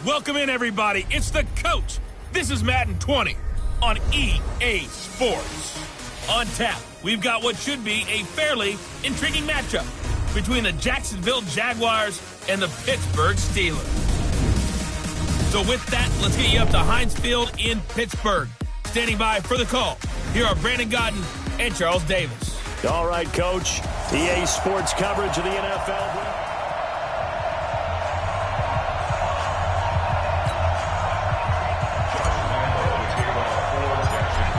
Welcome in, everybody. It's the coach. This is Madden 20 on EA Sports. On tap, we've got what should be a fairly intriguing matchup between the Jacksonville Jaguars and the Pittsburgh Steelers. So with that, let's get you up to Heinz Field in Pittsburgh. Standing by for the call, here are Brandon Godden and Charles Davis. All right, Coach. EA Sports coverage of the NFL.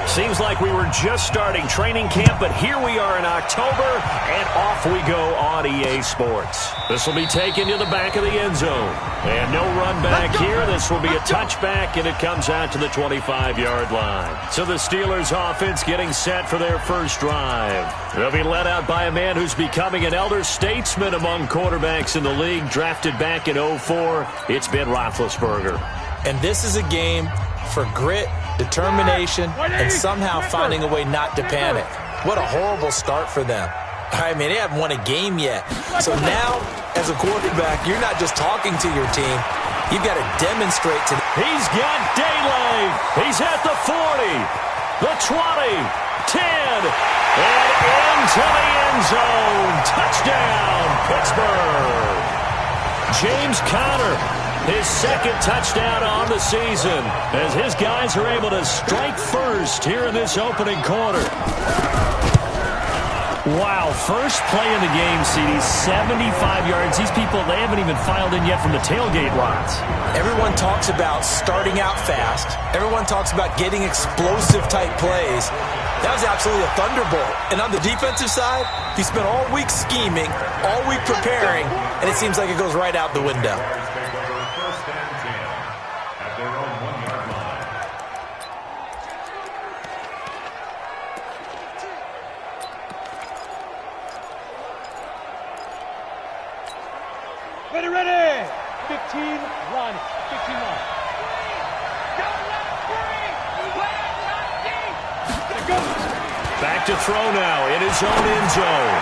Seems like we were just starting training camp, but here we are in October, and off we go on EA Sports. This will be taken to the back of the end zone. And no run back here. This will be a touchback, and it comes out to the 25-yard line. So the Steelers offense getting set for their first drive. They'll be led out by a man who's becoming an elder statesman among quarterbacks in the league, drafted back in 2004. It's Ben Roethlisberger. And this is a game for grit, determination, and somehow finding a way not to panic. What a horrible start for them. I mean, they haven't won a game yet. So now, as a quarterback, you're not just talking to your team. You've got to demonstrate to them. He's got daylight. He's at the 40, the 20, 10, and into the end zone. Touchdown, Pittsburgh. James Conner, his second touchdown on the season, as his guys are able to strike first here in this opening quarter. Wow, first play of the game, CD, 75 yards. These people, they haven't even filed in yet from the tailgate lots. Everyone talks about starting out fast. Everyone talks about getting explosive-type plays. That was absolutely a thunderbolt. And on the defensive side, he spent all week scheming, all week preparing, and it seems like it goes right out the window. Ready. 15, run. 15, run. Back to throw now in his own end zone.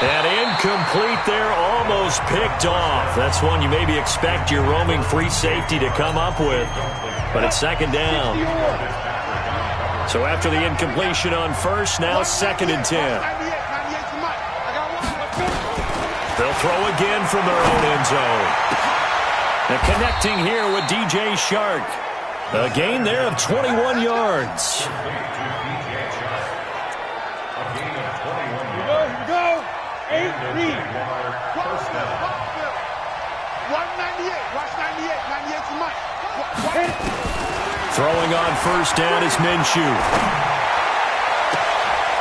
And incomplete there, almost picked off. That's one you maybe expect your roaming free safety to come up with. But it's second down. So after the incompletion on first, now second and 10. They'll throw again from their own end zone. And connecting here with DJ Shark. A gain there of 21 yards. Here we go. 8 read. 198. Watch 98. 98 to Mike. Throwing on first down is Minshew.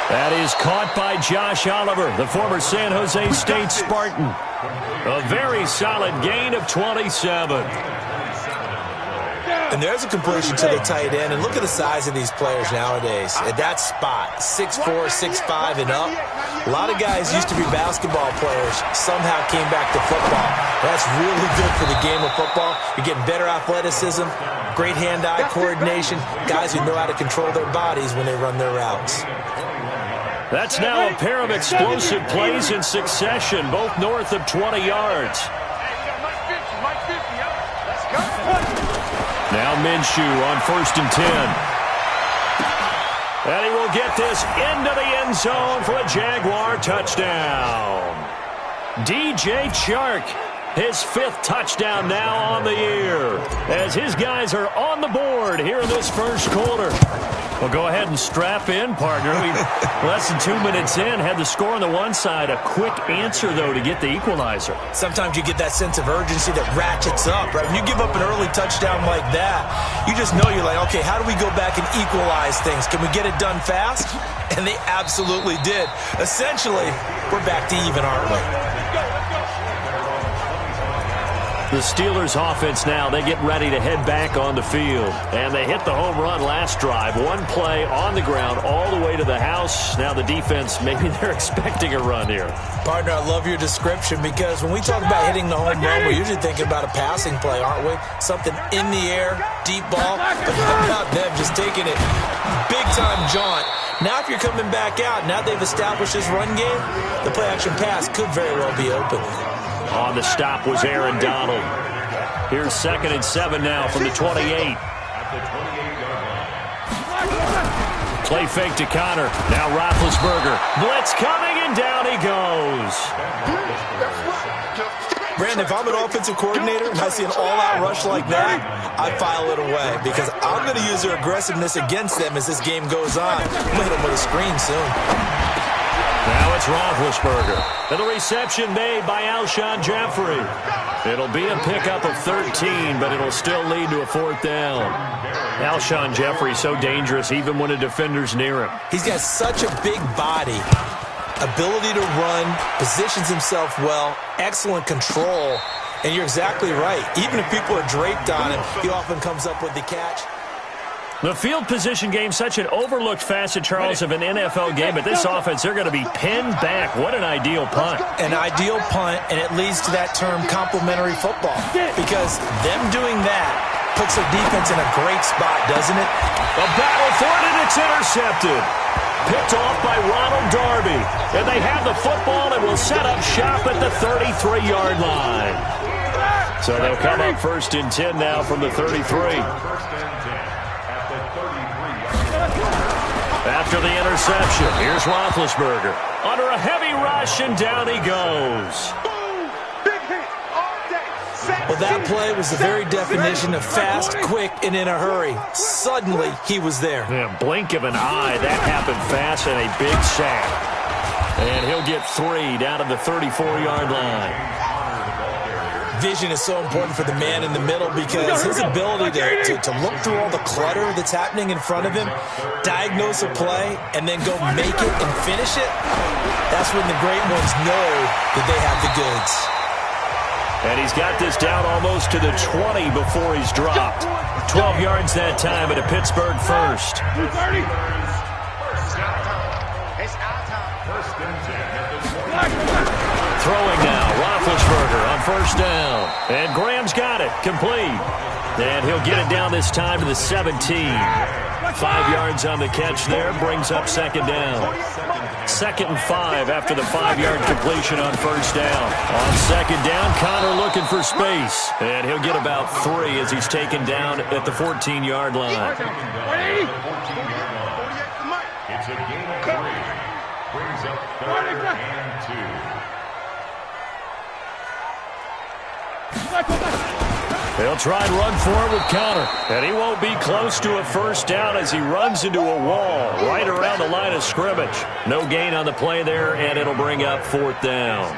That is caught by Josh Oliver, the former San Jose State Spartan. A very solid gain of 27. And there's a completion to the tight end. And look at the size of these players nowadays. At that spot, 6'4", 6'5", and up. A lot of guys used to be basketball players, somehow came back to football. That's really good for the game of football. You're getting better athleticism, great hand-eye coordination, guys who know how to control their bodies when they run their routes. That's now a pair of explosive plays in succession, both north of 20 yards. Now Minshew on first and 10. And he will get this into the end zone for a Jaguar touchdown. DJ Chark, his 5th touchdown now on the year, as his guys are on the board here in this first quarter. Well, go ahead and strap in, partner. We less than 2 minutes in, had the score on the one side. A quick answer, though, to get the equalizer. Sometimes you get that sense of urgency that ratchets up, right? When you give up an early touchdown like that, you just know you're like, okay, how do we go back and equalize things? Can we get it done fast? And they absolutely did. Essentially, we're back to even, aren't we? The Steelers offense now, they get ready to head back on the field. And they hit the home run last drive. One play on the ground all the way to the house. Now the defense, maybe they're expecting a run here. Partner, I love your description because when we talk about hitting the home run, we're usually thinking about a passing play, aren't we? Something in the air, deep ball. But how about them just taking it big-time jaunt Now if you're coming back out, now they've established this run game, the play-action pass could very well be open. On the stop was Aaron Donald. Here's 2nd and 7 now from the 28. Play fake to Connor. Now Roethlisberger. Blitz coming, and down he goes. Brandon, if I'm an offensive coordinator and I see an all-out rush like that, I file it away because I'm going to use their aggressiveness against them as this game goes on. I'm going to hit them with a screen soon. Now it's Roethlisberger. And the reception made by Alshon Jeffrey. It'll be a pickup of 13, but it'll still lead to a 4th down. Alshon Jeffrey so dangerous even when a defender's near him. He's got such a big body, ability to run, positions himself well, excellent control, and you're exactly right. Even if people are draped on him, he often comes up with the catch. The field position game, such an overlooked facet, Charles, of an NFL game. But this offense, they're going to be pinned back. What an ideal punt. An ideal punt, and it leads to that term complementary football. Because them doing that puts their defense in a great spot, doesn't it? A battle for it, and it's intercepted. Picked off by Ronald Darby. And they have the football and will set up shop at the 33-yard line. So they'll come up 1st and 10 now from the 33. After the interception, here's Roethlisberger. Under a heavy rush, and down he goes. Well, that play was the very definition of fast, quick, and in a hurry. Suddenly, he was there. Yeah, blink of an eye. That happened fast, and a big sack. And he'll get 3 down to the 34-yard line. Vision is so important for the man in the middle because his ability to look through all the clutter that's happening in front of him, diagnose a play, and then go make it and finish it, that's when the great ones know that they have the goods. And he's got this down almost to the 20 before he's dropped. 12 yards that time at a Pittsburgh first. Throwing now, Roethlisberger on 1st down. And Graham's got it, complete. And he'll get it down this time to the 17. 5 yards on the catch there, brings up 2nd down. 2nd and 5 after the 5-yard completion on 1st down. On 2nd down, Connor looking for space. And he'll get about 3 as he's taken down at the 14-yard line. It's a gain of 3. Brings up 3rd and 2. They'll try and run for it with Connor. And he won't be close to a 1st down as he runs into a wall right around the line of scrimmage. No gain on the play there, and it'll bring up 4th down.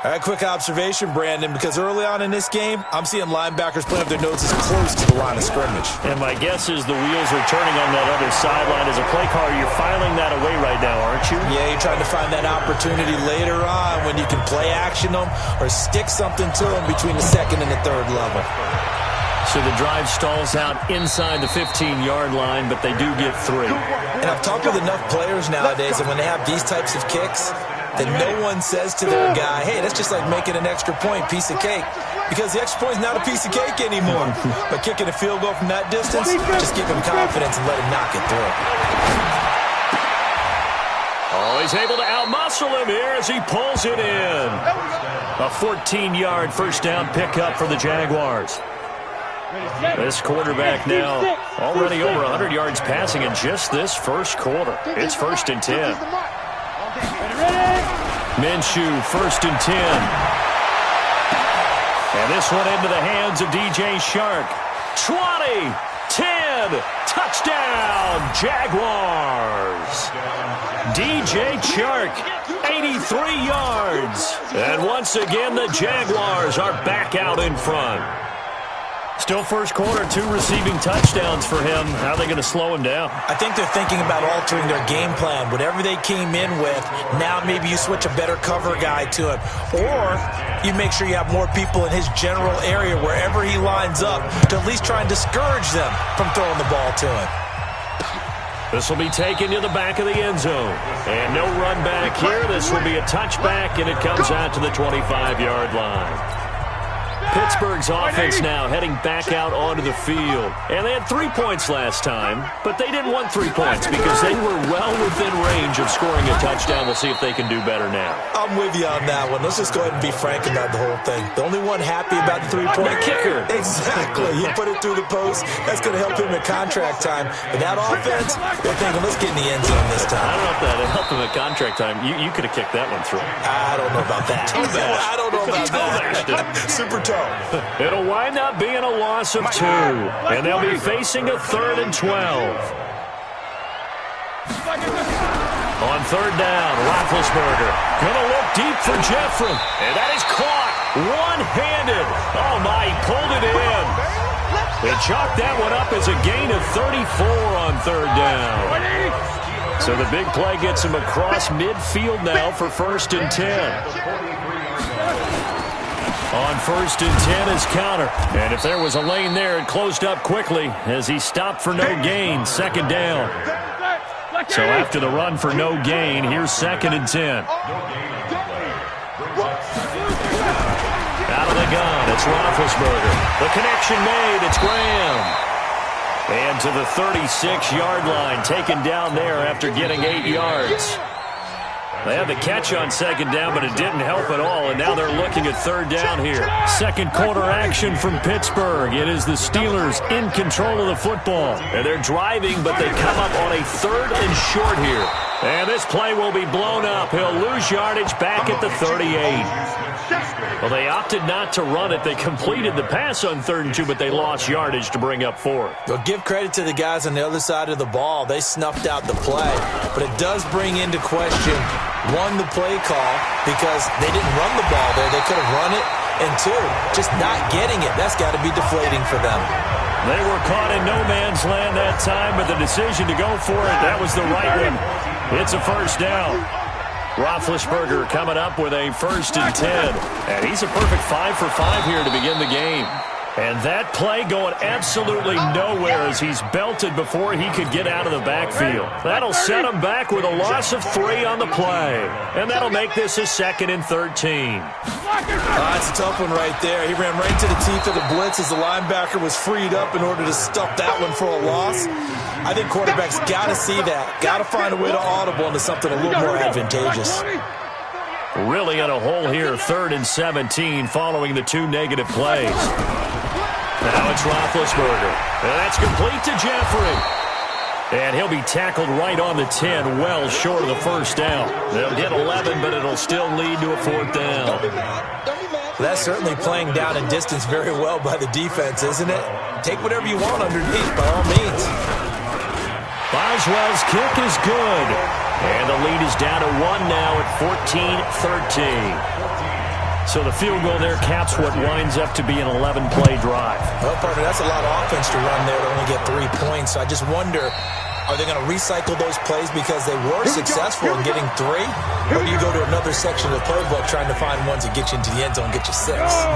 All right, quick observation, Brandon, because early on in this game, I'm seeing linebackers playing up their noses close to the line of scrimmage. And my guess is the wheels are turning on that other sideline. As a play caller, you're filing that away right now, aren't you? Yeah, you're trying to find that opportunity later on when you can play action them or stick something to them between the 2nd and the 3rd level. So the drive stalls out inside the 15-yard line, but they do get 3. And I've talked with enough players nowadays, and when they have these types of kicks, then no one says to their guy, hey, that's just like making an extra point, piece of cake. Because the extra point is not a piece of cake anymore. But kicking a field goal from that distance, just give him confidence and let him knock it through. Oh, he's able to outmuscle him here as he pulls it in. A 14-yard 1st down pickup for the Jaguars. This quarterback now already over 100 yards passing in just this 1st quarter. It's 1st and 10. Minshew, 1st and 10. And this one into the hands of DJ Shark. 20, 10, touchdown, Jaguars. DJ Shark, 83 yards. And once again, the Jaguars are back out in front. Still 1st quarter, 2 receiving touchdowns for him. How are they going to slow him down? I think they're thinking about altering their game plan. Whatever they came in with, now maybe you switch a better cover guy to him. Or you make sure you have more people in his general area wherever he lines up to at least try and discourage them from throwing the ball to him. This will be taken to the back of the end zone. And no run back here. This will be a touchback, and it comes out to the 25-yard line. Pittsburgh's offense now heading back out onto the field. And they had 3 points last time, but they didn't want 3 points because they were well within range of scoring a touchdown. We'll see if they can do better now. I'm with you on that one. Let's just go ahead and be frank about the whole thing. The only one happy about the three-point kicker. Exactly. He put it through the post. That's going to help him at contract time. But that offense, they're thinking, let's get in the end zone this time. I don't know if that helped him at contract time. You could have kicked that one through. I don't know about that. I don't know about that. Super toe. It'll wind up being a loss of 2. And they'll be facing a 3rd and 12. On 3rd down, Roethlisberger going to look deep for Jeffrey. And that is caught one-handed. Oh, my, he pulled it in. They chalked that one up as a gain of 34 on 3rd down. So the big play gets him across midfield now for 1st and 10. On 1st and 10 is counter. And if there was a lane there, it closed up quickly as he stopped for no gain. 2nd down. So after the run for no gain, here's 2nd and 10. Out of the gun, it's Roethlisberger. The connection made, it's Graham. And to the 36-yard line, taken down there after getting 8 yards. They had the catch on 2nd down, but it didn't help at all, and now they're looking at 3rd down here. Second quarter action from Pittsburgh. It is the Steelers in control of the football. And they're driving, but they come up on a 3rd and short here. And this play will be blown up. He'll lose yardage back at the 38. Well, they opted not to run it. They completed the pass on 3rd and 2, but they lost yardage to bring up 4th. Well, give credit to the guys on the other side of the ball. They snuffed out the play. But it does bring into question, 1, the play call, because they didn't run the ball there. They could have run it. And 2, just not getting it. That's got to be deflating for them. They were caught in no man's land that time, but the decision to go for it, that was the right one. It's a 1st down. Roethlisberger coming up with a 1st and 10. And he's a perfect 5 for 5 here to begin the game. And that play going absolutely nowhere as he's belted before he could get out of the backfield. That'll set him back with a loss of 3 on the play. And that'll make this a 2nd and 13. It's a tough one right there. He ran right to the teeth of the blitz as the linebacker was freed up in order to stuff that one for a loss. I think quarterbacks got to see that. Got to find a way to audible into something a little more advantageous. Really in a hole here, 3rd and 17 following the 2 negative plays. Now it's Roethlisberger. And that's complete to Jeffrey. And he'll be tackled right on the 10, well short of the 1st down. They'll get 11, but it'll still lead to a 4th down. That's certainly playing down and distance very well by the defense, isn't it? Take whatever you want underneath, by all means. Boswell's kick is good. And the lead is down to 1 now at 14-13. So the field goal there caps what winds up to be an 11-play drive. Well, partner, that's a lot of offense to run there to only get 3 points. So I just wonder, are they going to recycle those plays because they were successful in getting 3? Or do you go to another section of the playbook trying to find ones that get you into the end zone and get you 6?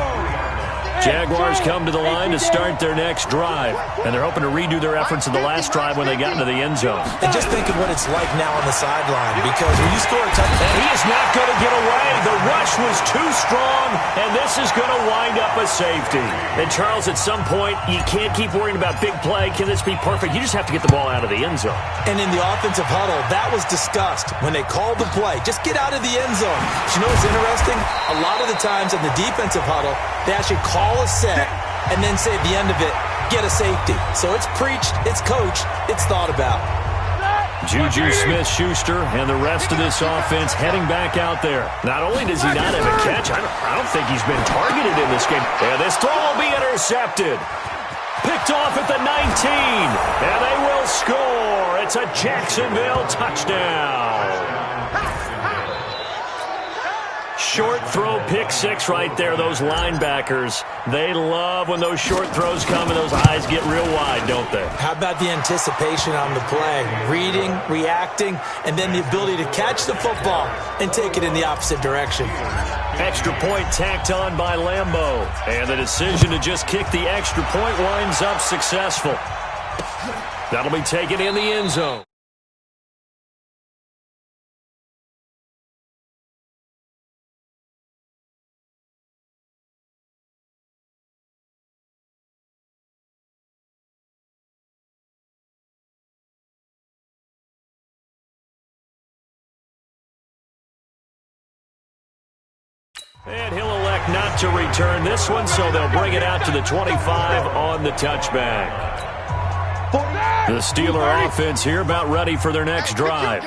Jaguars come to the line to start their next drive. And they're hoping to redo their efforts in the last drive when they got into the end zone. And just think of what it's like now on the sideline, because when you score a touchdown... And he is not going to get away. The rush was too strong, and this is going to wind up a safety. And, Charles, at some point, you can't keep worrying about big play. Can this be perfect? You just have to get the ball out of the end zone. And in the offensive huddle, that was discussed when they called the play. Just get out of the end zone. But you know what's interesting? A lot of the times in the defensive huddle, they actually call a set and then say at the end of it, get a safety. So it's preached, it's coached, it's thought about. Juju Smith-Schuster and the rest of this offense heading back out there. Not only does he not have a catch, I don't think he's been targeted in this game. And this throw will be intercepted. Picked off at the 19. And they will score. It's a Jacksonville touchdown. Short throw, pick 6 right there. Those linebackers, they love when those short throws come and those eyes get real wide, don't they? How about the anticipation on the play? Reading, reacting, and then the ability to catch the football and take it in the opposite direction. Extra point tacked on by Lambeau. And the decision to just kick the extra point winds up successful. That'll be taken in the end zone. And he'll elect not to return this one, so they'll bring it out to the 25 on the touchback. The Steeler offense here about ready for their next drive.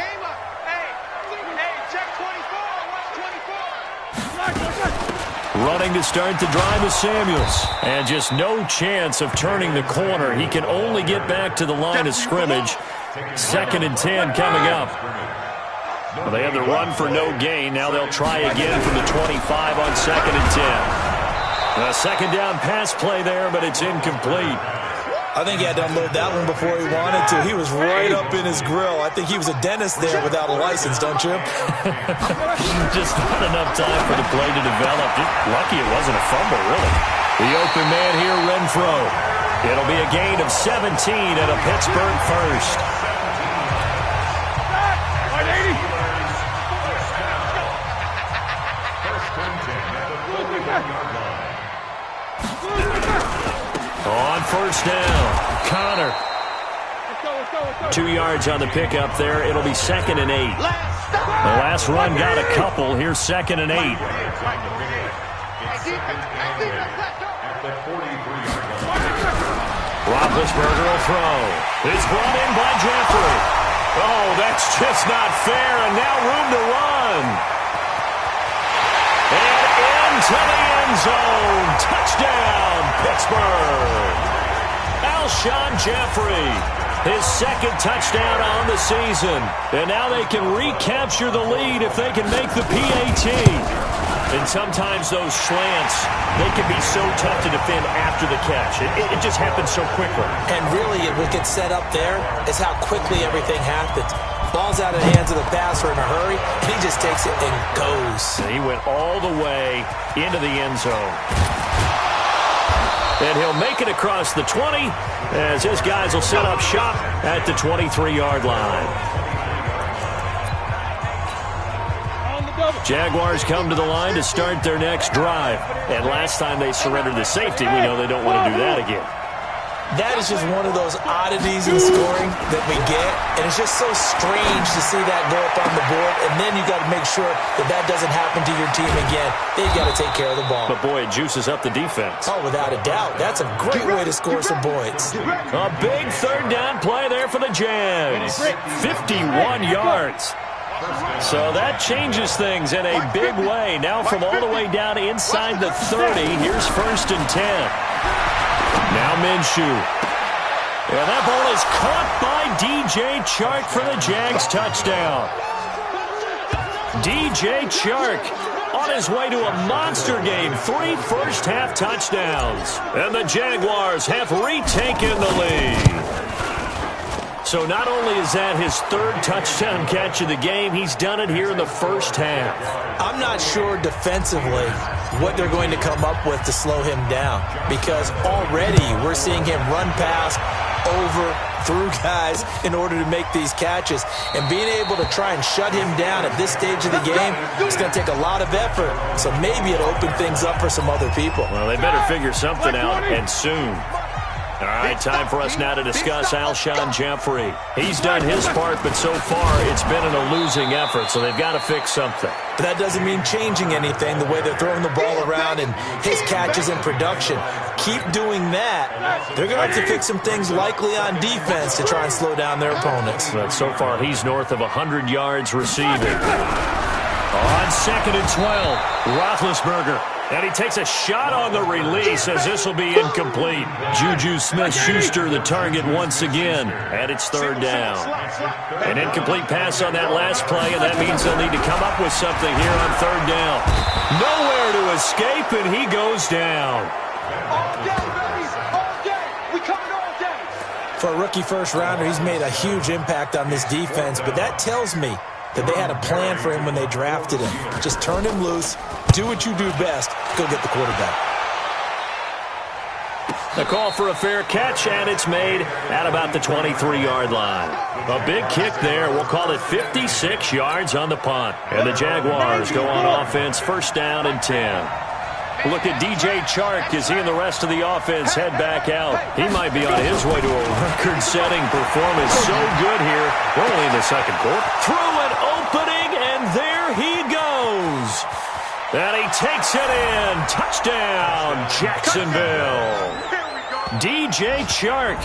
Running to start the drive is Samuels. And just no chance of turning the corner. He can only get back to the line of scrimmage. 2nd and 10 coming up. Well, they had the run for no gain. Now they'll try again from the 25 on 2nd and 10. A second down pass play there, but it's incomplete. I think he had to unload that one before he wanted to. He was right up in his grill. I think he was a dentist there without a license, don't you? Just not enough time for the play to develop. Just lucky it wasn't a fumble, really. The open man here, Renfro. It'll be a gain of 17 and a Pittsburgh first. On first down, Connor. 2 yards on the pickup there. It'll be 2nd and 8. The last run got a couple. Here's 2nd and 8. Roethlisberger will throw. It's brought in by Jeffrey. Oh, that's just not fair, and now room to run. And into the end zone. Touchdown, Pittsburgh. Alshon Jeffrey, his 2nd touchdown on the season. And now they can recapture the lead if they can make the PAT. And sometimes those slants, they can be so tough to defend after the catch. It just happens so quickly. And really, what gets set up there is how quickly everything happens. Ball's out of the hands of the passer in a hurry, and he just takes it and goes. He went all the way into the end zone. And he'll make it across the 20 as his guys will set up shop at the 23-yard line. Jaguars come to the line to start their next drive. And last time they surrendered the safety, we know they don't want to do that again. That is just one of those oddities in scoring that we get, and it's just so strange to see that go up on the board, and then you got to make sure that that doesn't happen to your team again. They've got to take care of the ball. But, boy, it juices up the defense. Oh, without a doubt. That's a great way to score some points. A big 3rd down play there for the Jags. 51 yards. So that changes things in a big way. Now from all the way down inside the 30, here's 1st and 10. Now Minshew. And that ball is caught by DJ Chark for the Jags touchdown. DJ Chark on his way to a monster game. 3 first-half touchdowns. And the Jaguars have retaken the lead. So not only is that his 3rd touchdown catch of the game, he's done it here in the first half. I'm not sure defensively what they're going to come up with to slow him down, because already we're seeing him run past, over, through guys in order to make these catches. And being able to try and shut him down at this stage of the game, it's going to take a lot of effort. So maybe it'll open things up for some other people. Well, they better figure something out, and soon. All right, time for us now to discuss Alshon Jeffrey. He's done his part, but so far it's been in a losing effort, so they've got to fix something. But that doesn't mean changing anything, the way they're throwing the ball around and his catches in production. Keep doing that. They're going to have to fix some things likely on defense to try and slow down their opponents. But so far he's north of 100 yards receiving. On 2nd and 12, Roethlisberger. And he takes a shot on the release as this will be incomplete. Juju Smith-Schuster the target once again. And it's 3rd down. An incomplete pass on that last play, and that means they'll need to come up with something here on 3rd down. Nowhere to escape, and he goes down. All day, baby. All day. We coming all day. For a rookie first-rounder, he's made a huge impact on this defense, but that tells me that they had a plan for him when they drafted him. Just turn him loose, do what you do best, go get the quarterback. The call for a fair catch, and it's made at about the 23-yard line. A big kick there. We'll call it 56 yards on the punt. And the Jaguars go on offense, 1st down and 10. Look at DJ Chark as he and the rest of the offense head back out. He might be on his way to a record-setting performance. So good here. We're only in the 2nd quarter. Through an opening, and there he goes. And he takes it in. Touchdown, Jacksonville. DJ Chark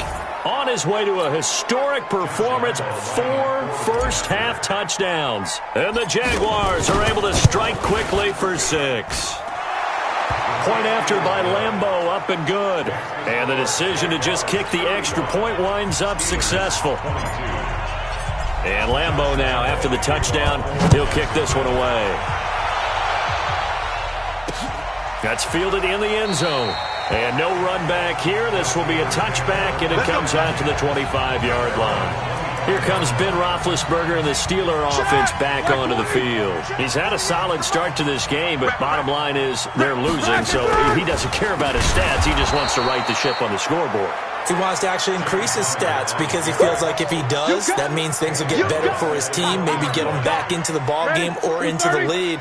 on his way to a historic performance, 4 first-half touchdowns. And the Jaguars are able to strike quickly for 6. Point after by Lambeau, up and good. And the decision to just kick the extra point winds up successful. And Lambeau now, after the touchdown, he'll kick this one away. That's fielded in the end zone. And no run back here. This will be a touchback, and it comes out to the 25-yard line. Here comes Ben Roethlisberger and the Steeler offense back onto the field. He's had a solid start to this game, but bottom line is they're losing, so he doesn't care about his stats. He just wants to right the ship on the scoreboard. He wants to actually increase his stats because he feels like if he does, that means things will get better for his team, maybe get him back into the ball game or into the lead.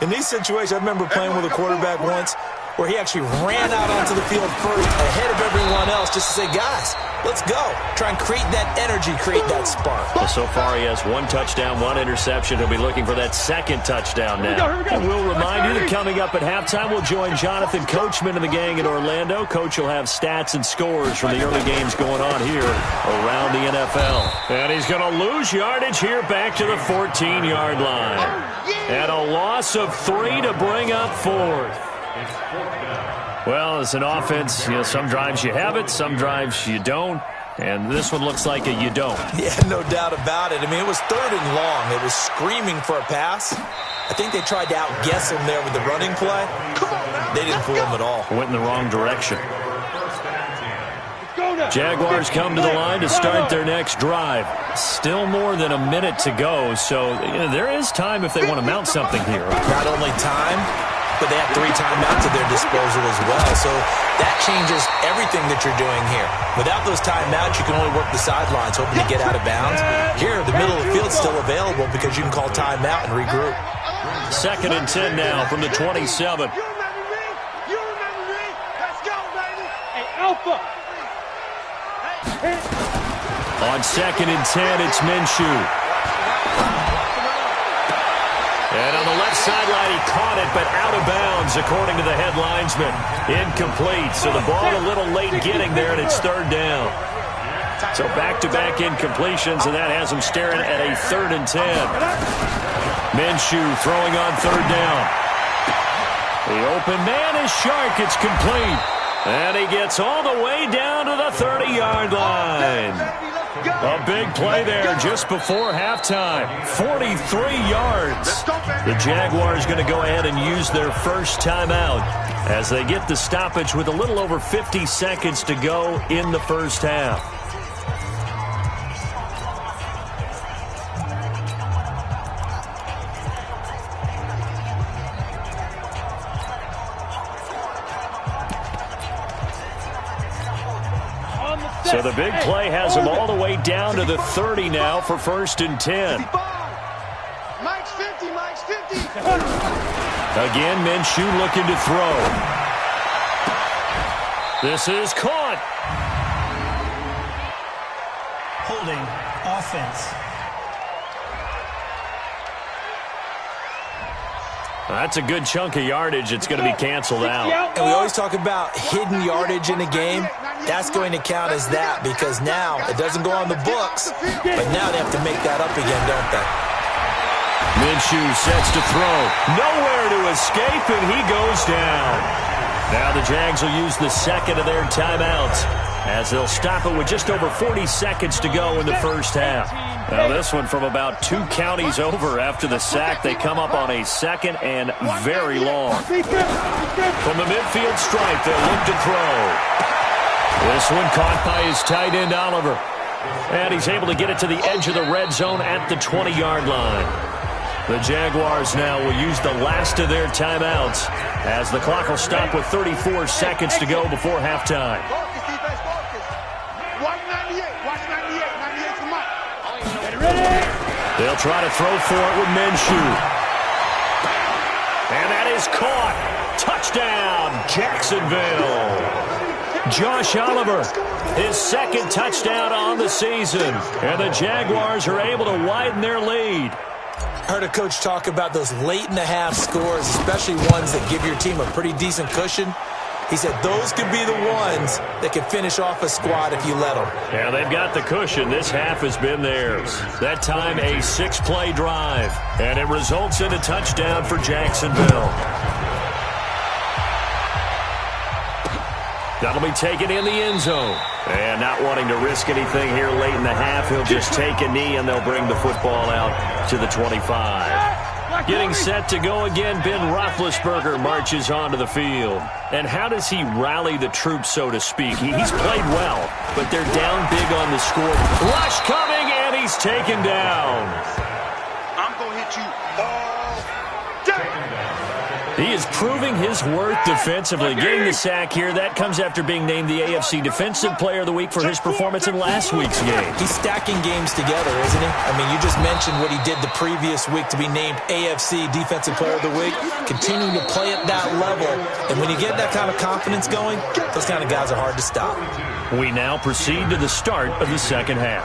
In these situations, I remember playing with a quarterback once where he actually ran out onto the field first ahead of everyone else just to say, guys, let's go. Try and create that energy, create that spark. Well, so far he has 1 touchdown, 1 interception. He'll be looking for that 2nd touchdown now. And we'll remind you that coming up at halftime, we'll join Jonathan Coachman and the gang in Orlando. Coach will have stats and scores from the early games going on here around the NFL. And he's going to lose yardage here back to the 14-yard line. And a loss of 3 to bring up 4th. Well, as an offense, some drives you have it, some drives you don't. And this one looks like a you don't. Yeah, no doubt about it. I mean, it was 3rd and long. It was screaming for a pass. I think they tried to outguess him there with the running play. They didn't fool him at all. Went in the wrong direction. Jaguars come to the line to start their next drive. Still more than a minute to go, so there is time if they want to mount something here. Not only time, but they have 3 timeouts at their disposal as well. So that changes everything that you're doing here. Without those timeouts, you can only work the sidelines, hoping to get out of bounds. Here, the middle of the field's still available because you can call timeout and regroup. 2nd and 10 now from the 27. You remember me? You remember me? Let's go, baby. Hey, Alpha. On 2nd and 10, it's Minshew. And on the left sideline, he caught it, but out of bounds, according to the head linesman. Incomplete, so the ball a little late getting there, and it's 3rd down. So back-to-back incompletions, and that has him staring at a 3rd and 10. Minshew throwing on 3rd down. The open man is Shark. It's complete. And he gets all the way down to the 30-yard line. A big play there just before halftime. 43 yards. The Jaguars going to go ahead and use their first timeout as they get the stoppage with a little over 50 seconds to go in the first half. So the big play has him all the way down to the 30 now for 1st and 10. Mike's 50, Mike's 50. Again, Minshew looking to throw. This is caught. Holding offense. That's a good chunk of yardage. It's going to be canceled out. And we always talk about hidden yardage in a game. That's going to count as that because now it doesn't go on the books, but now they have to make that up again, don't they? Minshew sets to throw. Nowhere to escape, and he goes down. Now the Jags will use the 2nd of their timeouts as they'll stop it with just over 40 seconds to go in the first half. Now this one from about 2 counties over after the sack. They come up on a 2nd and very long. From the midfield stripe, they'll look to throw. This one caught by his tight end, Oliver. And he's able to get it to the edge of the red zone at the 20-yard line. The Jaguars now will use the last of their timeouts as the clock will stop with 34 seconds to go before halftime. They'll try to throw for it with Minshew. And that is caught. Touchdown, Jacksonville. Josh Oliver, his 2nd touchdown on the season. And the Jaguars are able to widen their lead. I heard a coach talk about those late-in-the-half scores, especially ones that give your team a pretty decent cushion. He said those could be the ones that can finish off a squad if you let them. Yeah, they've got the cushion. This half has been theirs. That time, a 6-play drive, and it results in a touchdown for Jacksonville. That'll be taken in the end zone. And not wanting to risk anything here late in the half, he'll just take a knee, and they'll bring the football out to the 25. Getting set to go again, Ben Roethlisberger marches onto the field. And how does he rally the troops, so to speak? He's played well, but they're down big on the score. Rush coming, and he's taken down. I'm going to hit you all day. He is proving his worth defensively. Getting the sack here, that comes after being named the AFC Defensive Player of the Week for his performance in last week's game. He's stacking games together, isn't he? I mean, you just mentioned what he did the previous week to be named AFC Defensive Player of the Week, continuing to play at that level. And when you get that kind of confidence going, those kind of guys are hard to stop. We now proceed to the start of the second half.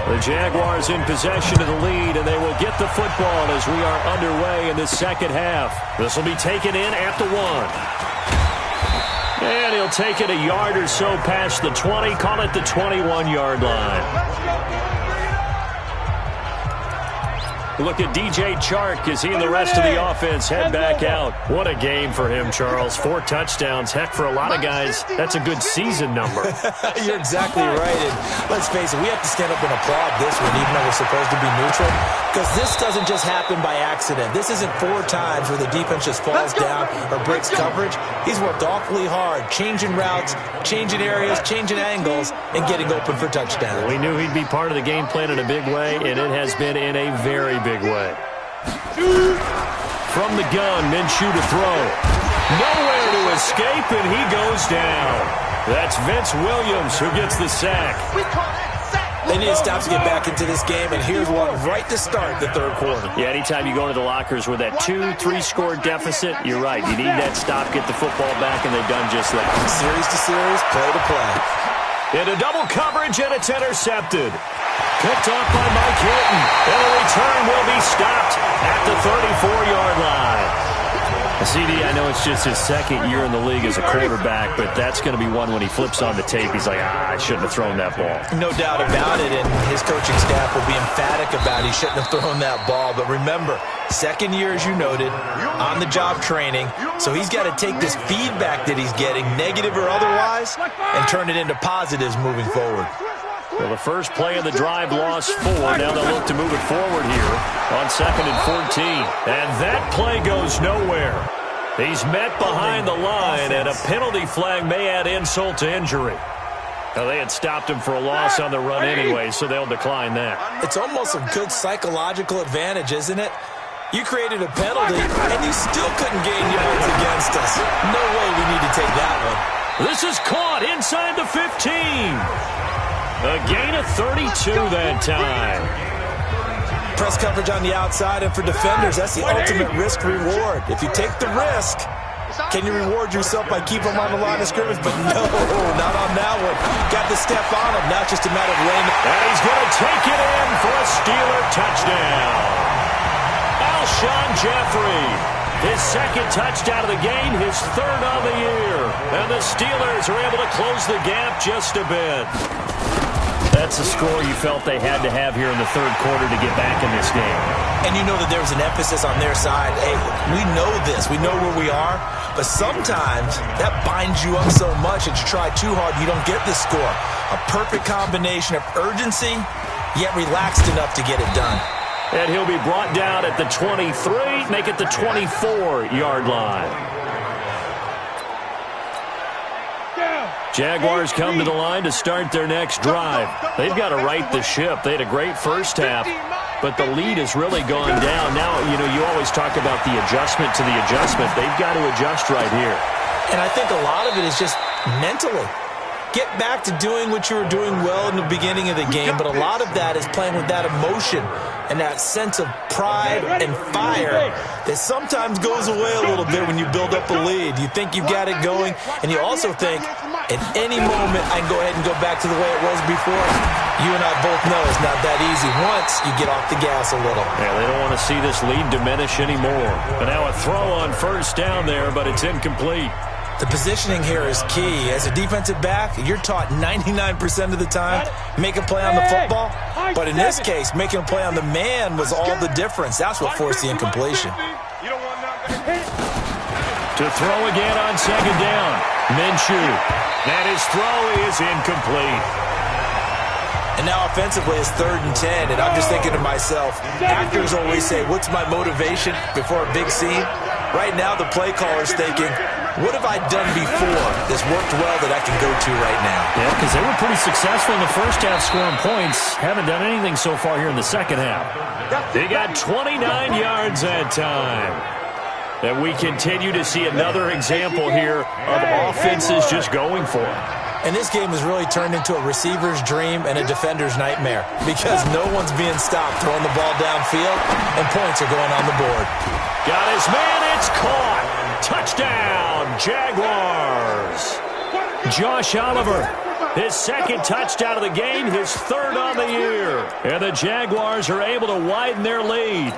The Jaguars in possession of the lead, and they will get the football as we are underway in the second half. This will be taken in at the 1. And he'll take it a yard or so past the 20, call it the 21-yard line. Look at DJ Chark as he and the rest of the offense head back out. What a game for him, Charles. 4 touchdowns. Heck, for a lot of guys, that's a good season number. You're exactly right. And let's face it, we have to stand up and applaud this one, even though we're supposed to be neutral, because this doesn't just happen by accident. This isn't 4 times where the defense just falls down or breaks coverage. He's worked awfully hard, changing routes, changing areas, changing angles, and getting open for touchdowns. We knew he'd be part of the game plan in a big way, and it has been in a very big way. From the gun, Minshew to throw. Nowhere to escape, and he goes down. That's Vince Williams who gets the sack. We call that sack. They need to stop to get back into this game, and here's one right to start the third quarter. Yeah, anytime you go into the lockers with that 2-3 score deficit, you're right. You need that stop, get the football back, and they've done just that. Series to series, play to play. Into double coverage, and it's intercepted. Picked off by Mike Hilton, and the return will be stopped at the 34-yard line. CD, I know it's just his second year in the league as a quarterback, but that's going to be one when he flips on the tape. He's like, I shouldn't have thrown that ball. No doubt about it, and his coaching staff will be emphatic about he shouldn't have thrown that ball. But remember, second year, as you noted, on-the-job training, so he's got to take this feedback that he's getting, negative or otherwise, and turn it into positives moving forward. Well, the first play of the drive lost 4. Now they'll look to move it forward here on 2nd and 14. And that play goes nowhere. He's met behind the line, and a penalty flag may add insult to injury. Now, they had stopped him for a loss on the run anyway, so they'll decline that. It's almost a good psychological advantage, isn't it? You created a penalty, and you still couldn't gain yards against us. No way we need to take that one. This is caught inside the 15. A gain of 32 that time. Press coverage on the outside, and for defenders, that's the ultimate risk-reward. If you take the risk, can you reward yourself by keeping them on the line of scrimmage? But no, not on that one. Got the step on him, not just a matter of laying. And he's going to take it in for a Steeler touchdown. Alshon Jeffrey, his second touchdown of the game, his third on the year. And the Steelers are able to close the gap just a bit. That's the score you felt they had to have here in the third quarter to get back in this game. And you know that there was an emphasis on their side. Hey, we know this. We know where we are. But sometimes that binds you up so much that you try too hard, you don't get the score. A perfect combination of urgency, yet relaxed enough to get it done. And he'll be brought down at the 23, make it the 24-yard line. Jaguars come to the line to start their next drive. They've got to right the ship. They had a great first half, but the lead has really gone down. Now, you always talk about the adjustment to the adjustment. They've got to adjust right here. And I think a lot of it is just mentally. Get back to doing what you were doing well in the beginning of the game, but a lot of that is playing with that emotion and that sense of pride and fire that sometimes goes away a little bit when you build up a lead. You think you've got it going, and you also think, at any moment, I can go ahead and go back to the way it was before. You and I both know it's not that easy once you get off the gas a little. Yeah, they don't want to see this lead diminish anymore. But now a throw on first down there, but it's incomplete. The positioning here is key. As a defensive back, you're taught 99% of the time, make a play on the football. But in this case, making a play on the man was all the difference. That's what forced the incompletion. To throw again on second down. Minshew. And his throw is incomplete. And now offensively it's 3rd and 10, and I'm just thinking to myself, actors always say, what's my motivation before a big scene? Right now the play caller's thinking, what have I done before that's worked well that I can go to right now? Yeah, because they were pretty successful in the first half scoring points. Haven't done anything so far here in the second half. They got 29 yards that time. And we continue to see another example here of offenses just going for it. And this game has really turned into a receiver's dream and a defender's nightmare because no one's being stopped throwing the ball downfield, and points are going on the board. Got his man, it's caught. Touchdown, Jaguars. Josh Oliver, his 2nd touchdown of the game, his 3rd on the year. And the Jaguars are able to widen their lead.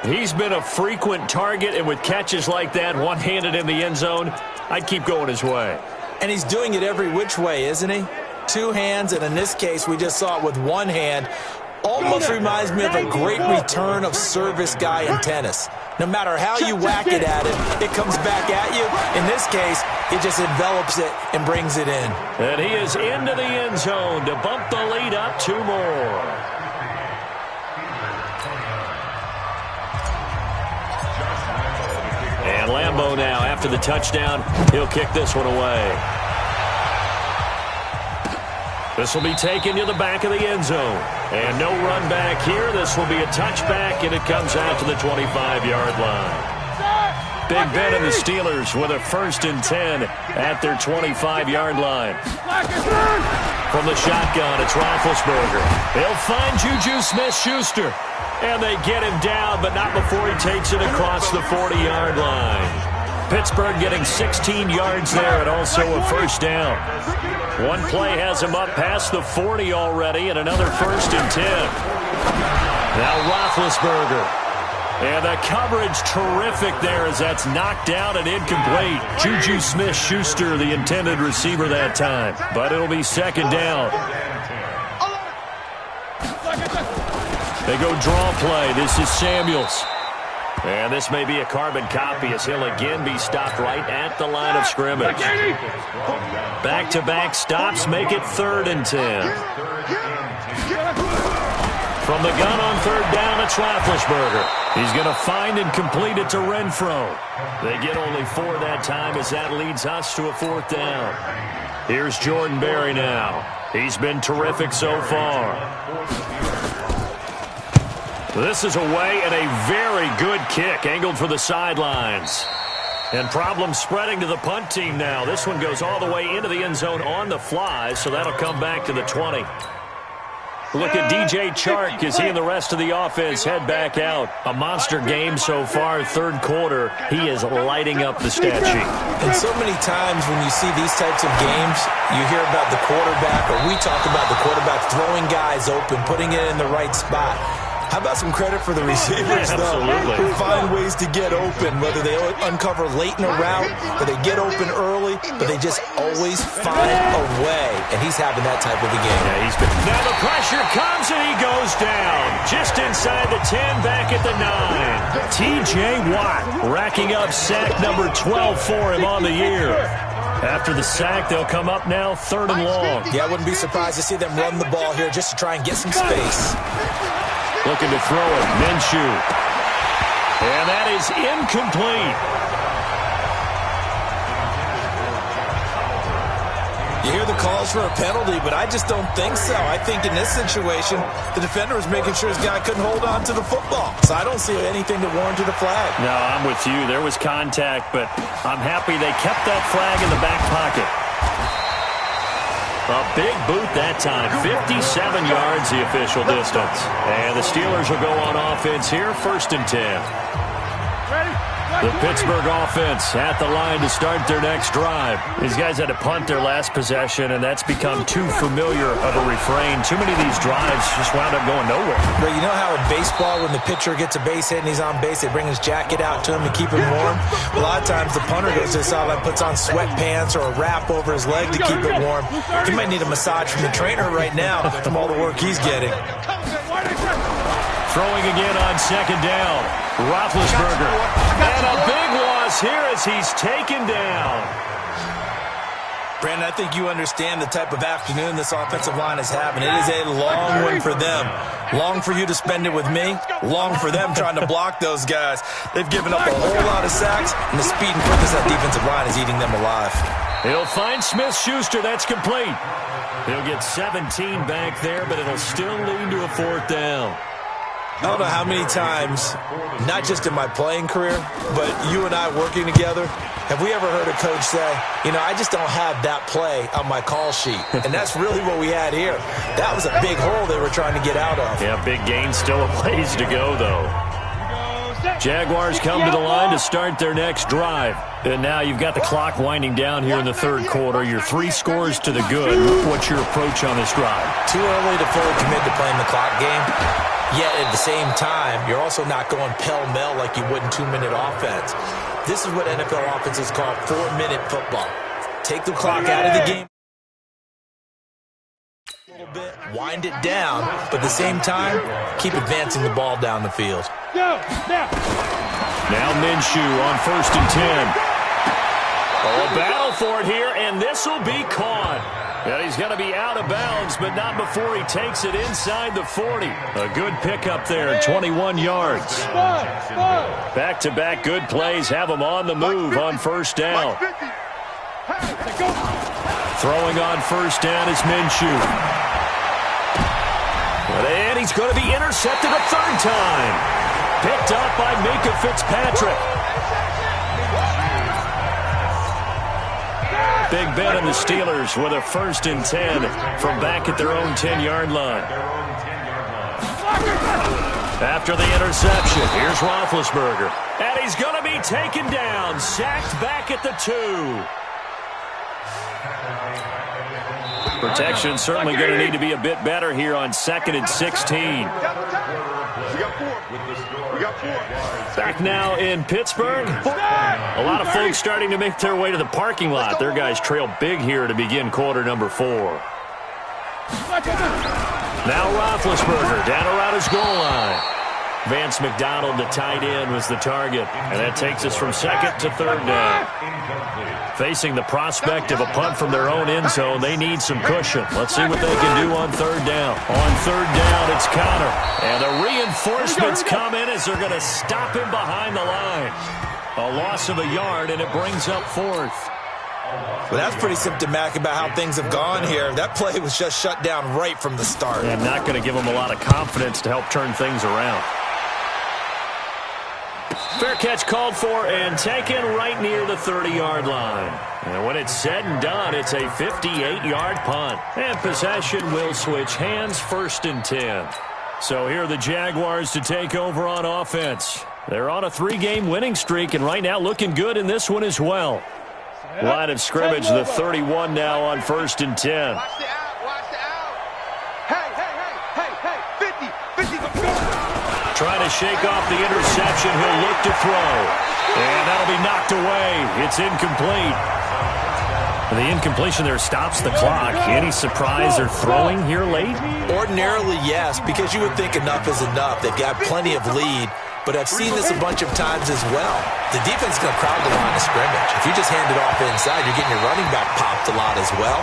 He's been a frequent target, and with catches like that, one-handed in the end zone, I'd keep going his way. And he's doing it every which way, isn't he? 2 hands, and in this case, we just saw it with 1 hand. Almost reminds me of a great return of service guy in tennis. No matter how you whack it at it, it comes back at you. In this case, it just envelops it and brings it in. And he is into the end zone to bump the lead up 2 more. And Lambeau now, after the touchdown, he'll kick this one away. This will be taken to the back of the end zone. And no run back here. This will be a touchback, and it comes out to the 25-yard line. Big Ben and the Steelers with a 1st and 10 at their 25-yard line. From the shotgun, it's Roethlisberger. He'll find Juju Smith-Schuster. And they get him down, but not before he takes it across the 40-yard line. Pittsburgh getting 16 yards there and also a 1st down. One play has him up past the 40 already, and another 1st and 10. Now Roethlisberger. And the coverage terrific there as that's knocked down and incomplete. Juju Smith-Schuster, the intended receiver that time. But it'll be 2nd down. They go draw play. This is Samuels. And this may be a carbon copy as he'll again be stopped right at the line of scrimmage. Back-to-back stops make it 3rd and 10. From the gun on 3rd down, it's Roethlisberger. He's going to find and complete it to Renfro. They get only 4 that time as that leads us to a 4th down. Here's Jordan Berry now. He's been terrific so far. This is away and a very good kick angled for the sidelines. And problems spreading to the punt team now. This one goes all the way into the end zone on the fly, so that'll come back to the 20. Look at DJ Chark as he and the rest of the offense head back out. A monster game so far, 3rd quarter. He is lighting up the stat sheet. And so many times when you see these types of games, you hear about the quarterback, or we talk about the quarterback throwing guys open, putting it in the right spot. How about some credit for the receivers, though, who find ways to get open, whether they uncover late in a route or they get open early, but they just always find a way. And he's having that type of a game. Yeah, now the pressure comes and he goes down. Just inside the 10, back at the 9. T.J. Watt racking up sack number 12 for him on the year. After the sack, they'll come up now 3rd and long. Yeah, I wouldn't be surprised to see them run the ball here just to try and get some space. Looking to throw it, Minshew. And that is incomplete. You hear the calls for a penalty, but I just don't think so. I think in this situation, the defender was making sure his guy couldn't hold on to the football. So I don't see anything to warrant a flag. No, I'm with you. There was contact, but I'm happy they kept that flag in the back pocket. A big boot that time, 57 yards the official distance. And the Steelers will go on offense here, 1st and 10. Ready? The Pittsburgh offense at the line to start their next drive. These guys had to punt their last possession, and that's become too familiar of a refrain. Too many of these drives just wound up going nowhere. But you know how in baseball, when the pitcher gets a base hit and he's on base, they bring his jacket out to him to keep him warm? A lot of times the punter goes to the sideline, puts on sweatpants or a wrap over his leg to keep it warm. He might need a massage from the trainer right now from all the work he's getting. Throwing again on second down. Roethlisberger. And a big loss here as he's taken down. Brandon, I think you understand the type of afternoon this offensive line is having. It is a long one for them. Long for you to spend it with me. Long for them trying to block those guys. They've given up a whole lot of sacks, and the speed and quickness of that defensive line is eating them alive. He'll find Smith-Schuster. That's complete. He'll get 17 back there, but it'll still lead to a fourth down. I don't know how many times, not just in my playing career, but you and I working together, have we ever heard a coach say, you know, I just don't have that play on my call sheet. And that's really what we had here. That was a big hole they were trying to get out of. Yeah, big gain, still a ways to go, though. Jaguars come to the line to start their next drive. And now you've got the clock winding down here in the third quarter. Your 3 scores to the good. What's your approach on this drive? Too early to fully commit to playing the clock game. Yet at the same time, you're also not going pell-mell like you would in 2-minute offense. This is what NFL offenses call 4-minute football. Take the clock out of the game a little bit, wind it down, but at the same time, keep advancing the ball down the field. Now Minshew on 1st and 10. Oh, a battle for it here, and this will be caught. Yeah, he's going to be out of bounds, but not before he takes it inside the 40. A good pickup there, 21 yards. Back-to-back good plays have him on the move on first down. Throwing on first down is Minshew. And he's going to be intercepted a third time. Picked up by Minkah Fitzpatrick. Big Ben and the Steelers with a 1st and 10 from back at their own 10-yard line. After the interception, here's Roethlisberger. And he's going to be taken down, sacked back at the 2. Protection certainly going to need to be a bit better here on 2nd and 16. Back now in Pittsburgh. A lot of folks starting to make their way to the parking lot. Their guys trail big here to begin quarter number 4. Now Roethlisberger down around his goal line. Vance McDonald, the tight end, was the target. And that takes us from 2nd to 3rd down. Facing the prospect of a punt from their own end zone, they need some cushion. Let's see what they can do on 3rd down. On 3rd down, it's Connor. And the reinforcements come in as they're going to stop him behind the line. A loss of a yard, and it brings up 4th. Well, that's pretty symptomatic about how things have gone here. That play was just shut down right from the start. And not going to give them a lot of confidence to help turn things around. Fair catch called for and taken right near the 30-yard line. And when it's said and done, it's a 58-yard punt. And possession will switch hands, 1st and 10. So here are the Jaguars to take over on offense. They're on a 3-game winning streak, and right now looking good in this one as well. Line of scrimmage, the 31 now on 1st and 10. Watch the out, watch the out. Hey, 50, go. Trying to shake off the interception. He'll look to throw. And that'll be knocked away. It's incomplete. The incompletion there stops the clock. Any surprise they're throwing here late? Ordinarily, yes, because you would think enough is enough. They've got plenty of lead. But I've seen this a bunch of times as well. The defense is going to crowd the line of scrimmage. If you just hand it off inside, you're getting your running back popped a lot as well.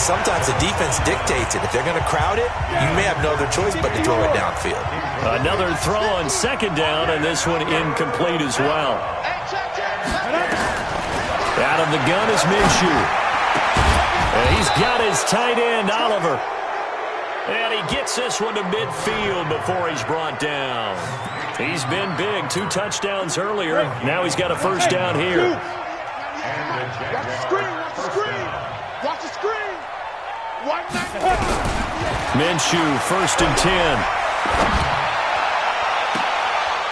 Sometimes the defense dictates it. If they're going to crowd it, you may have no other choice but to throw it downfield. Another throw on 2nd down, and this one incomplete as well. Out of the gun is Minshew. And he's got his tight end, Oliver. And he gets this one to midfield before he's brought down. He's been big. 2 touchdowns earlier. Now he's got a 1st down here. Watch the screen. Minshew, 1st and 10.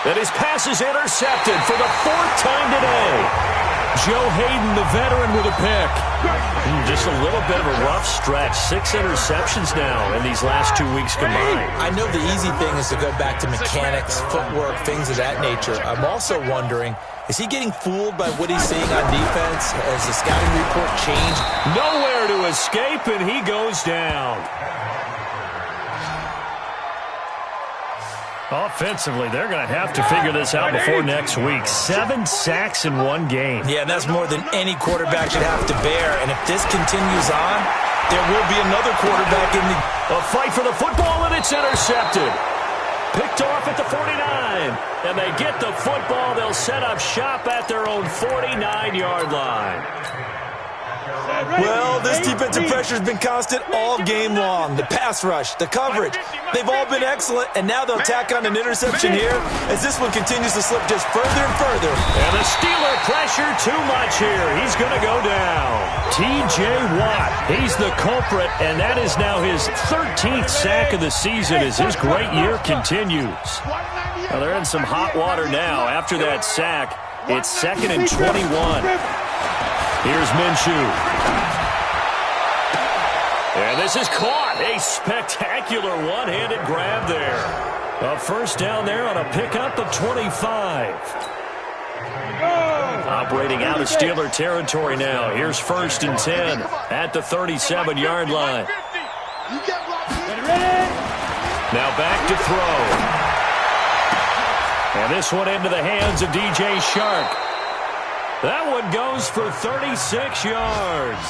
And his pass is intercepted for the 4th time today. Joe Hayden, the veteran, with a pick. Just a little bit of a rough stretch. 6 interceptions now in these last 2 weeks combined. I know the easy thing is to go back to mechanics, footwork, things of that nature. I'm also wondering, is he getting fooled by what he's seeing on defense? Has the scouting report changed? Nowhere to escape, and he goes down. Offensively, they're going to have to figure this out before next week. 7 sacks in 1 game. Yeah, and that's more than any quarterback should have to bear. And if this continues on, there will be another quarterback in the... A fight for the football, and it's intercepted. Picked off at the 49. And they get the football. They'll set up shop at their own 49-yard line. Well, this defensive pressure has been constant all game long. The pass rush, the coverage, they've all been excellent, and now they'll tack on an interception here as this one continues to slip just further and further. And the Steeler pressure too much here. He's going to go down. T.J. Watt, he's the culprit, and that is now his 13th sack of the season as his great year continues. Well, they're in some hot water now. After that sack, it's 2nd and 21. Here's Minshew. And this is caught. A spectacular one-handed grab there. A first down there on a pickup of 25. Operating out of Steeler territory now. Here's 1st and 10 at the 37-yard line. Now back to throw. And this one into the hands of DJ Shark. That one goes for 36 yards.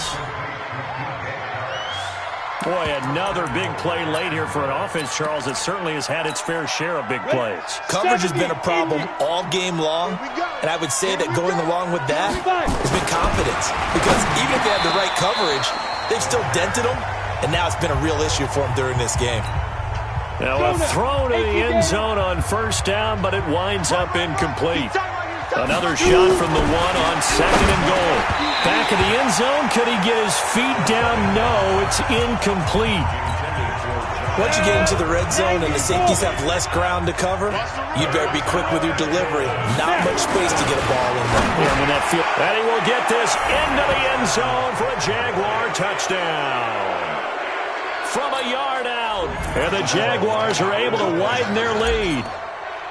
Boy, another big play late here for an offense, Charles, that certainly has had its fair share of big plays. Coverage has been a problem all game long, and I would say that going along with that has been confidence. Because even if they had the right coverage, they've still dented them, and now it's been a real issue for them during this game. Now a throw to the end zone on 1st down, but it winds up incomplete. Another shot from the 1 on 2nd and goal. Back of the end zone. Could he get his feet down? No, it's incomplete. Once you get into the red zone and the safeties have less ground to cover, you better be quick with your delivery. Not much space to get a ball in there. And he will get this into the end zone for a Jaguar touchdown. From a yard out. And the Jaguars are able to widen their lead.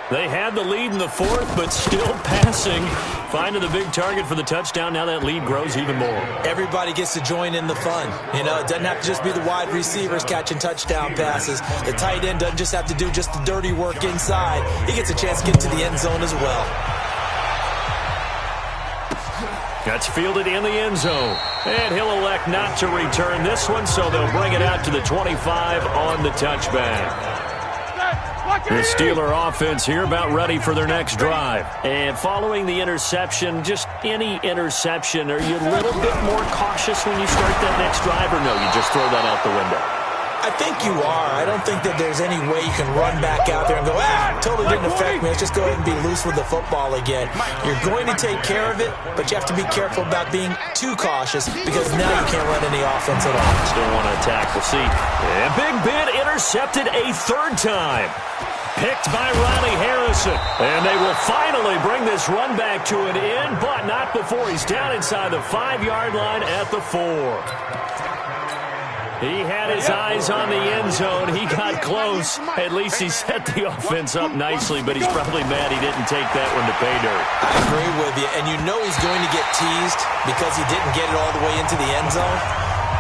They had the lead in the 4th, but still passing. Finding the big target for the touchdown. Now that lead grows even more. Everybody gets to join in the fun. You know, it doesn't have to just be the wide receivers catching touchdown passes. The tight end doesn't just have to do just the dirty work inside. He gets a chance to get to the end zone as well. That's fielded in the end zone. And he'll elect not to return this one, so they'll bring it out to the 25 on the touchback. The Steeler offense here about ready for their next drive. And following the interception, just any interception, are you a little bit more cautious when you start that next drive, or no, you just throw that out the window? I think you are. I don't think that there's any way you can run back out there and go, totally didn't affect me. Let's just go ahead and be loose with the football again. You're going to take care of it, but you have to be careful about being too cautious because now you can't run any offense at all. Still want to attack. We'll see. And Big Ben intercepted a 3rd time. Picked by Riley Harrison. And they will finally bring this run back to an end, but not before he's down inside the 5-yard line at the 4. He had his eyes on the end zone. He got close. At least he set the offense up nicely, but he's probably mad he didn't take that one to pay dirt. I agree with you, and you know he's going to get teased because he didn't get it all the way into the end zone.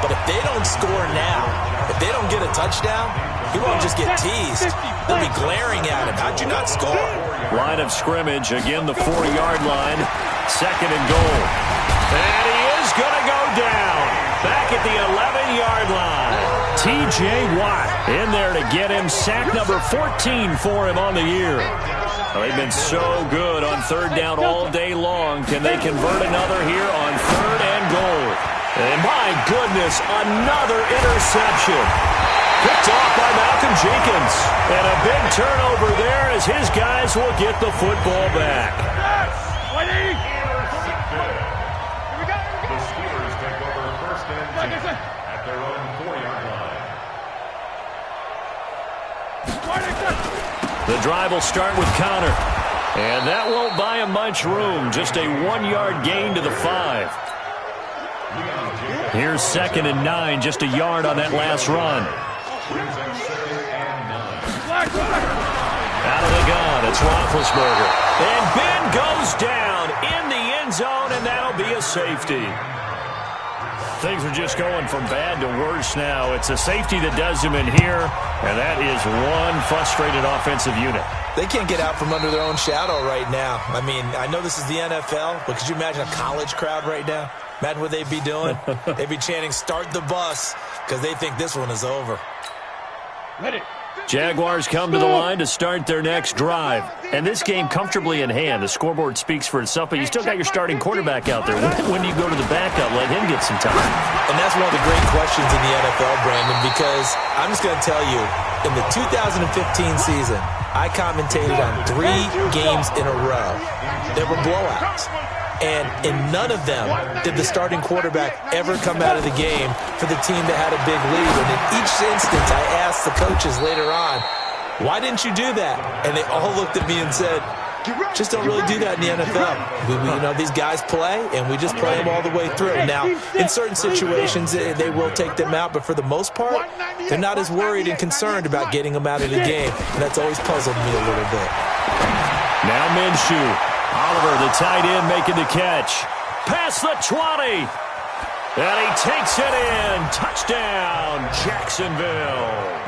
But if they don't score now, if they don't get a touchdown, he won't just get teased. They'll be glaring at him. How'd you not score? Line of scrimmage, again the 4-yard line. 2nd and goal. And he is going to go down. Back at the 11-yard line. T.J. Watt in there to get him. Sack number 14 for him on the year. Well, they've been so good on 3rd down all day long. Can they convert another here on 3rd and goal? And my goodness, another interception. Picked off by Malcolm Jenkins. And a big turnover there as his guys will get the football back. The Steelers take over 1st and 10 at their own 4-yard line. The drive will start with Connor. And that won't buy him much room. Just a 1-yard gain to the 5. Here's 2nd and 9, just a yard on that last run. Out of the gun, it's Roethlisberger. And Ben goes down in the end zone, and that'll be a safety. Things are just going from bad to worse now. It's a safety that does him in here, and that is one frustrated offensive unit. They can't get out from under their own shadow right now. I mean, I know this is the NFL, but could you imagine a college crowd right now? Imagine what they'd be doing. They'd be chanting, "Start the bus," because they think this one is over. Ready. Jaguars come to the line to start their next drive. And this game comfortably in hand. The scoreboard speaks for itself, but you still got your starting quarterback out there. When do you go to the backup? Let him get some time. And that's one of the great questions in the NFL, Brandon, because I'm just going to tell you, in the 2015 season, I commentated on 3 games in a row. There were blowouts. And in none of them did the starting quarterback ever come out of the game for the team that had a big lead. And in each instance, I asked the coaches later on, why didn't you do that? And they all looked at me and said, just don't really do that in the NFL. You know, these guys play, and we just play them all the way through. Now, in certain situations, they will take them out, but for the most part, they're not as worried and concerned about getting them out of the game. And that's always puzzled me a little bit. Now Minshew. Oliver, the tight end, making the catch. Past the 20. And he takes it in. Touchdown, Jacksonville.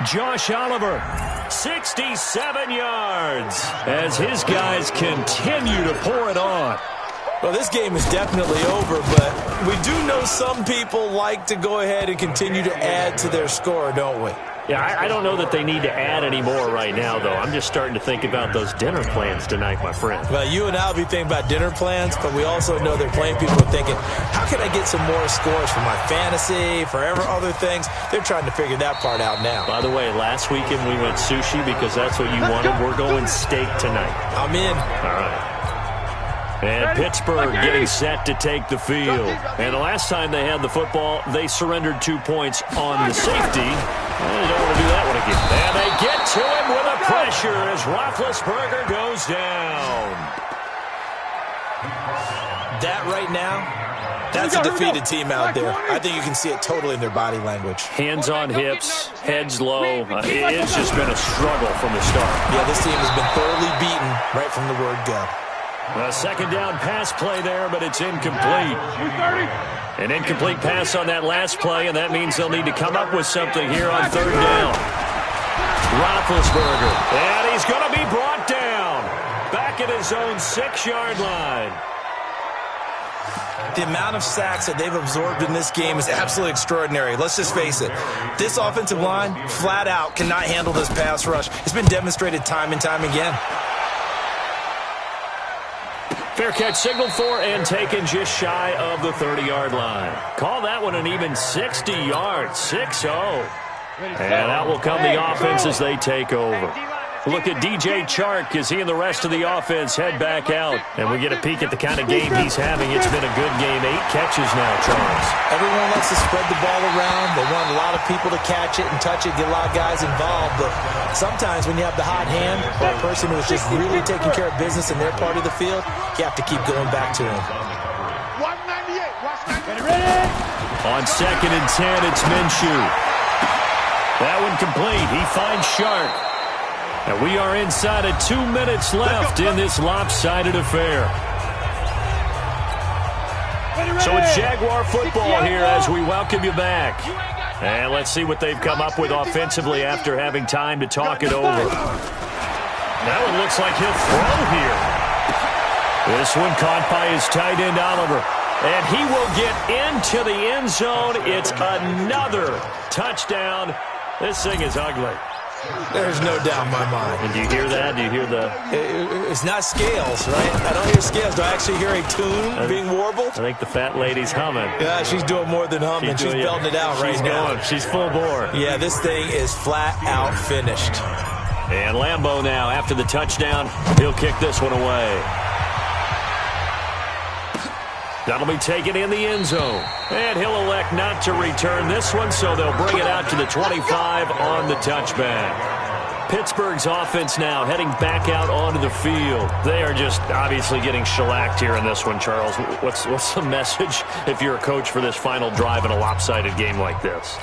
Josh Oliver, 67 yards as his guys continue to pour it on. Well, this game is definitely over, but we do know some people like to go ahead and continue to add to their score, don't we? Yeah, I don't know that they need to add any more right now, though. I'm just starting to think about those dinner plans tonight, my friend. Well, you and I will be thinking about dinner plans, but we also know they're playing people are thinking, how can I get some more scores for my fantasy, for other things? They're trying to figure that part out now. By the way, last weekend we went sushi because that's what you wanted. We're going steak tonight. I'm in. All right. And Pittsburgh getting set to take the field. And the last time they had the football, they surrendered 2 points on the safety. And they don't want to do that one again. And they get to him with a pressure as Roethlisberger goes down. That right now, that's a defeated team out there. I think you can see it totally in their body language. Hands on hips, heads low. It's just been a struggle from the start. Yeah, this team has been thoroughly beaten right from the word go. A second down pass play there, but it's incomplete. An incomplete pass on that last play, and that means they'll need to come up with something here on 3rd down. Roethlisberger, and he's going to be brought down. Back at his own 6-yard line. The amount of sacks that they've absorbed in this game is absolutely extraordinary. Let's just face it. This offensive line, flat out, cannot handle this pass rush. It's been demonstrated time and time again. Fair catch signaled for and taken just shy of the 30-yard line. Call that one an even 60 yards, 6-0. And that will come the offense as they take over. Look at DJ Chark as he and the rest of the offense head back out. And we get a peek at the kind of game he's having. It's been a good game. 8 catches now, Charles. Everyone likes to spread the ball around. They want a lot of people to catch it and touch it, get a lot of guys involved. But sometimes when you have the hot hand or a person who is just really taking care of business in their part of the field, you have to keep going back to him. 198. Ready? On 2nd and 10, it's Minshew. That one complete. He finds Shark. And we are inside of 2 minutes left in this lopsided affair. So it's Jaguar football here as we welcome you back. And let's see what they've come up with offensively after having time to talk it over. That one looks like he'll throw here. This one caught by his tight end, Oliver. And he will get into the end zone. It's another touchdown. This thing is ugly. There's no doubt in my mind. And do you hear that? Do you hear the... It's not scales, right? I don't hear scales. Do I actually hear a tune being warbled? I think the fat lady's humming. Yeah, she's doing more than humming. She's belting it out right now. She's full bore. Yeah, this thing is flat out finished. And Lambeau now, after the touchdown, he'll kick this one away. That'll be taken in the end zone. And he'll elect not to return this one, so they'll bring it out to the 25 on the touchback. Pittsburgh's offense now heading back out onto the field. They are just obviously getting shellacked here in this one, Charles. What's the message if you're a coach for this final drive in a lopsided game like this?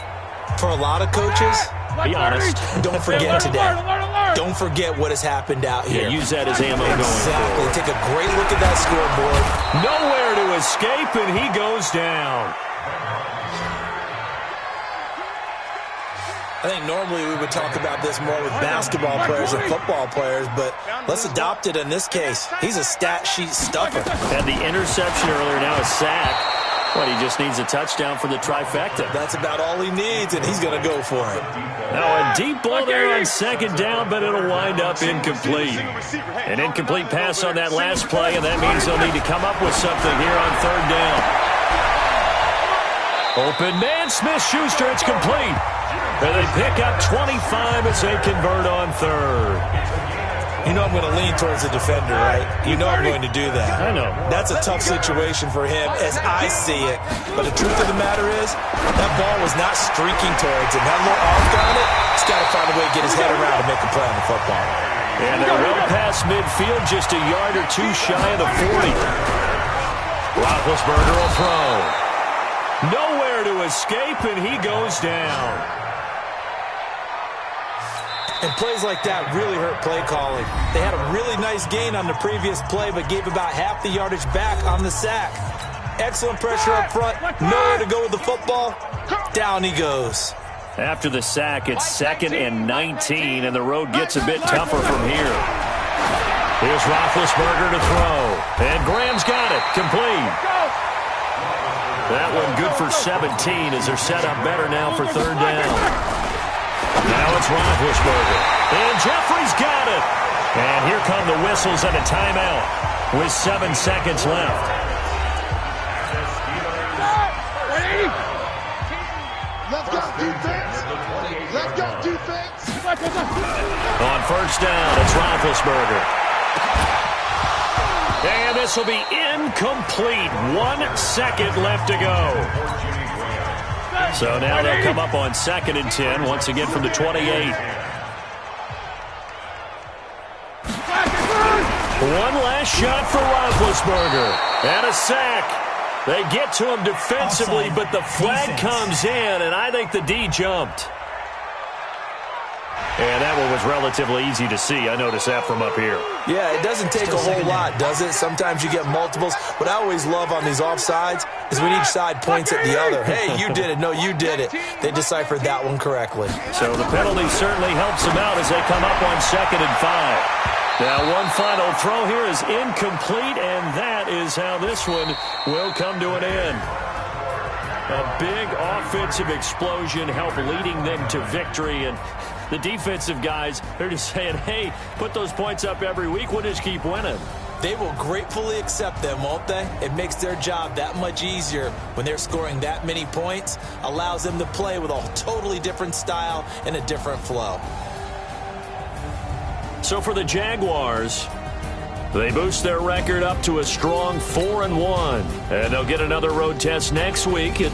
For a lot of coaches, be honest. Don't forget today. Don't forget what has happened out here. Yeah, use that as ammo going Exactly. forward. Take a great look at that scoreboard. Nowhere to escape, and he goes down. I think normally we would talk about this more with basketball players and football players, but let's adopt it in this case. He's a stat sheet stuffer. Had the interception earlier, now a sack. But he just needs a touchdown for the trifecta. That's about all he needs, and he's going to go for it. Now a deep ball there on second down, but it'll wind up incomplete. An incomplete pass on that last play, and that means they'll need to come up with something here on third down. Open man, Smith-Schuster, it's complete. And they pick up 25 as they convert on third. You know I'm going to lean towards the defender, right? You know I'm going to do that. I know. That's a tough situation for him as I see it. But the truth of the matter is, that ball was not streaking towards him. Had a little arc on it. He's got to find a way to get his head around to make a play on the football. And they're well past midfield, just a yard or two shy of the 40. Roethlisberger will throw. Nowhere to escape, and he goes down. And plays like that really hurt play calling. They had a really nice gain on the previous play, but gave about half the yardage back on the sack. Excellent pressure up front. Nowhere to go with the football. Down he goes. After the sack, it's 2nd and 19, and the road gets a bit tougher from here. Here's Roethlisberger to throw. And Graham's got it. Complete. That one good for 17 as they're set up better now for third down. Now it's Roethlisberger. And Jeffrey's got it. And here come the whistles and a timeout with 7 seconds left. Let's go defense. Let's go defense. On first down, it's Roethlisberger. And this will be incomplete. 1 second left to go. So now they'll come up on 2nd and 10, once again from the 28. One last shot for Roethlisberger. And a sack. They get to him defensively, but the flag comes in, and I think the D jumped. And that one was relatively easy to see. I noticed that from up here. Yeah, it doesn't take a whole lot, does it? Sometimes you get multiples. What I always love on these offsides is when each side points at the other. Hey, you did it. No, you did it. They deciphered that one correctly. So the penalty certainly helps them out as they come up on 2nd and 5. Now one final throw here is incomplete, and that is how this one will come to an end. A big offensive explosion helped leading them to victory, and the defensive guys, they're just saying, hey, put those points up every week. We'll just keep winning. They will gratefully accept them, won't they? It makes their job that much easier when they're scoring that many points. Allows them to play with a totally different style and a different flow. So for the Jaguars, they boost their record up to a strong 4-1. And they'll get another road test next week at